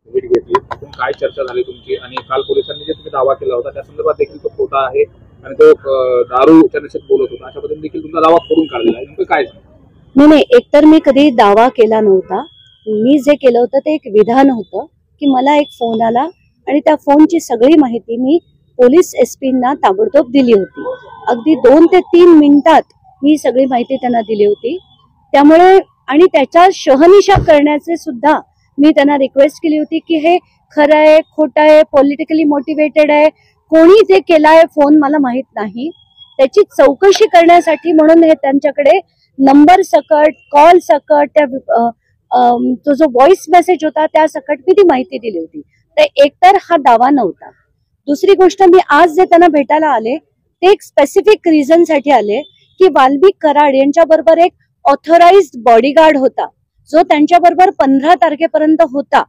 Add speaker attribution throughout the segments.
Speaker 1: भेट घेतली, काय चर्चा झाली तुमची? आणि काल पोलिसांनी जे तुम्ही दावा केला होता त्या संदर्भात देखील तो खोटा आहे आणि तो दारूच्या नशेत बोलत होता, अशा पद्धतीने देखील तुमचा दावा खोडून काढलेला आहे. नेमकं काय?
Speaker 2: नाही, एकतर मी कधी दावा केला नव्हता. मी जे केलं होतं ते एक विधान होतं की मला एक फोन आला आणि त्या फोनची सगळी माहिती मी पोलीस एसपींना ताबडतोब दिली होती. अगदी 2 ते 3 मिनिटात मी सगळी माहिती त्यांना दिली होती. त्यामुळे आणि त्याच्या शहनिशा करण्याचे सुद्धा मी त्यांना रिक्वेस्ट केली होती की हे खरं आहे, खोटं आहे, पॉलिटिकली मोटिवेटेड आहे, कोणी ते केलाय फोन मला माहित नाही, त्याची चौकशी करण्यासाठी म्हणून हे त्यांच्याकडे नंबर सकट, कॉल सकट, त्या तो जो व्हॉइस मेसेज होता त्या सकट मी ती माहिती दिली होती. तर एकतर हा दावा नव्हता. दुसरी गोष्ट, मी आज जे त्यांना भेटायला आले ते एक स्पेसिफिक रिझन साठी आले की वाल्मिक कराड यांच्या बरोबर एक ऑथराइज्ड बॉडीगार्ड होता जो त्यांच्या बरोबर 15 तारखेपर्यंत होता.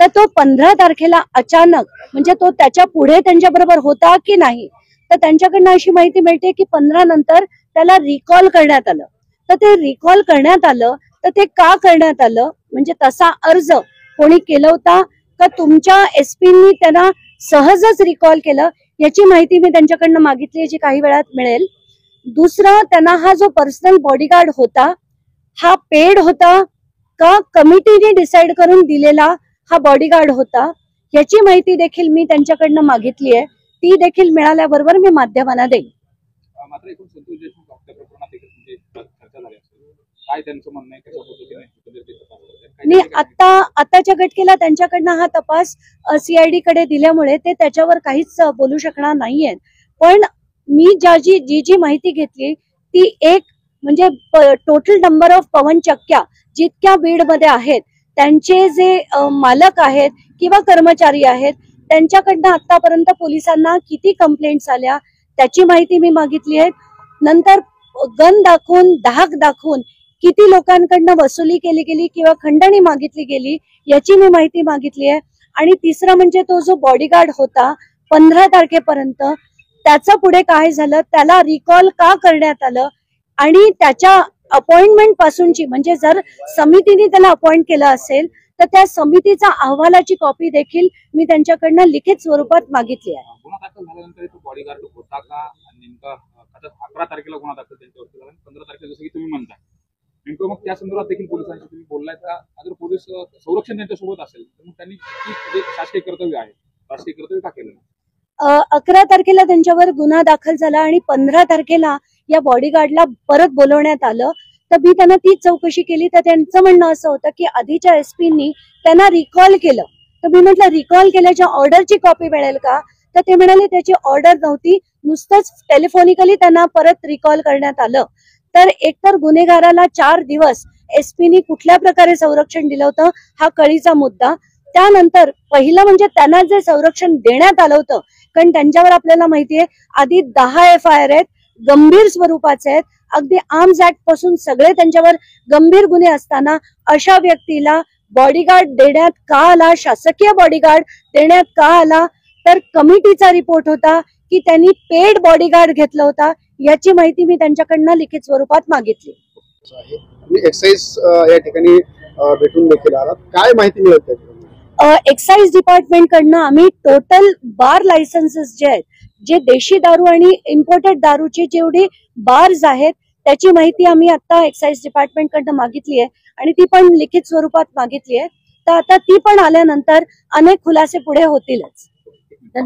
Speaker 2: तर तो 15 तारखेला अचानक, म्हणजे तो त्याच्या पुढे त्यांच्या बरोबर होता की नाही, तर त्यांच्याकडनं अशी माहिती मिळते की 15 नंतर त्याला रिकॉल करण्यात आलं. तर ते रिकॉल करण्यात आलं तर ते का करण्यात आलं, म्हणजे तसा अर्ज कोणी केला होता का तुमच्या एसपींनी त्यांना सहजच रिकॉल केलं, याची माहिती मी त्यांच्याकडनं मागितली, जी काही वेळात मिळेल. दुसरं, त्यांना हा जो पर्सनल बॉडीगार्ड होता हा पेड होता का कमिटीने डिसाइड करून दिलेला हा बॉडीगार्ड होता, याची माहिती देखील मी त्यांच्याकडनं मागितली आहे. ती देखील मिळाल्याबरोबर मी माध्यमांना देईन.
Speaker 1: मात्र एकूण संतोष देशमुख हत्या प्रकरणात देखील तुमची चर्चा झाली असेल, काय त्यांचं म्हणणं आहे, कशा पद्धतीने
Speaker 2: आताच्या घटकेला त्यांच्याकडनं हा तपास सीआयडी कडे दिल्यामुळे ते त्याच्यावर काहीच बोलू शकणार नाहीयेत. पण मी जी माहिती घेतली ती एक, म्हणजे टोटल नंबर ऑफ पवन चक्क्या जितक्या बीड मध्ये आहेत त्यांचे जे मालक आहेत किंवा कर्मचारी आहेत त्यांच्याकडनं आतापर्यंत पोलिसांना किती कंप्लेंट्स आल्या त्याची माहिती मी मागितली आहे. नंतर गन दाखवून, धाक दाखवून किती लोकांकडनं वसुली केली गेली किंवा खंडणी मागितली गेली याची मी माहिती मागितली आहे. आणि तिसरं म्हणजे तो जो बॉडीगार्ड होता 15 तारखेपर्यंत, त्याचं पुढे काय झालं, त्याला रिकॉल का करण्यात आलं, आणि त्याच्या अपॉइंटमेंट पासूनची, म्हणजे जर समितीने त्याला अपॉइंट केलं असेल तर त्या समितीचा अहवालाची कॉपी देखील मी त्यांच्याकडनं लिखित स्वरूपात मागितली आहे.
Speaker 1: गुन्हा दाखल झाल्यानंतर तो बॉडीगार्ड होता का, नेमका 11 तारखेला गुन्हा दाखल त्यांच्यावरती झाला, 15 तारखेला जसं की तुम्ही म्हणताय, नेमकं मग त्या संदर्भात देखील पोलिसांशी तुम्ही बोललाय का? अगर पोलीस संरक्षण त्यांच्यासोबत असेल तर मग त्यांनी जे शासकीय कर्तव्य आहे, राष्ट्रीय कर्तव्य का केलं?
Speaker 2: 11 तारखेला त्यांच्यावर गुन्हा दाखल झाला आणि 15 तारखेला या बॉडीगार्डला परत बोलवण्यात आलं. तर मी त्यांना तीच चौकशी केली तर त्यांचं म्हणणं असं होतं की आधीच्या एसपींनी त्यांना रिकॉल केलं. तर मी म्हटलं रिकॉल केल्याच्या ऑर्डरची कॉपी मिळेल का, तर ते म्हणाले त्याची ऑर्डर नव्हती, नुसतंच टेलिफोनिकली त्यांना परत रिकॉल करण्यात आलं. तर एकतर गुन्हेगाराला 4 दिवस एसपीनी कुठल्या प्रकारे संरक्षण दिलं होतं हा कळीचा मुद्दा. त्यानंतर पहिलं म्हणजे त्यांना जे संरक्षण देण्यात आलं होतं, कारण त्यांच्यावर आपल्याला माहितीये आधी 10 FIR आहेत, गंभीर स्वरूपाचे आहेत, अगदी आर्म्स ऍक्ट पासून सगळे त्यांच्यावर गंभीर गुन्हे असताना अशा व्यक्तीला बॉडीगार्ड देण्यात का आला, शासकीय बॉडीगार्ड देण्यात का आला, तर कमिटीचा रिपोर्ट होता की त्यांनी पेड बॉडीगार्ड घेतला होता, याची माहिती मी त्यांच्याकडनं लिखित स्वरूपात मागितली.
Speaker 3: एक्साइज या ठिकाणी भेटून देखील आलात, काय माहिती मिळते?
Speaker 2: एक्साइज डिपार्टमेंट कडनं आम्ही टोटल बार लायसन्सेस जे आहेत, जे देशी दारू आणि इम्पोर्टेड दारूची जेवढी बार्स आहेत त्याची माहिती आम्ही आता एक्साइज डिपार्टमेंट कडनं मागितली आहे आणि ती पण लिखित स्वरूपात मागितली आहे. तर आता ती पण आल्यानंतर अनेक खुलासे पुढे होतीलच.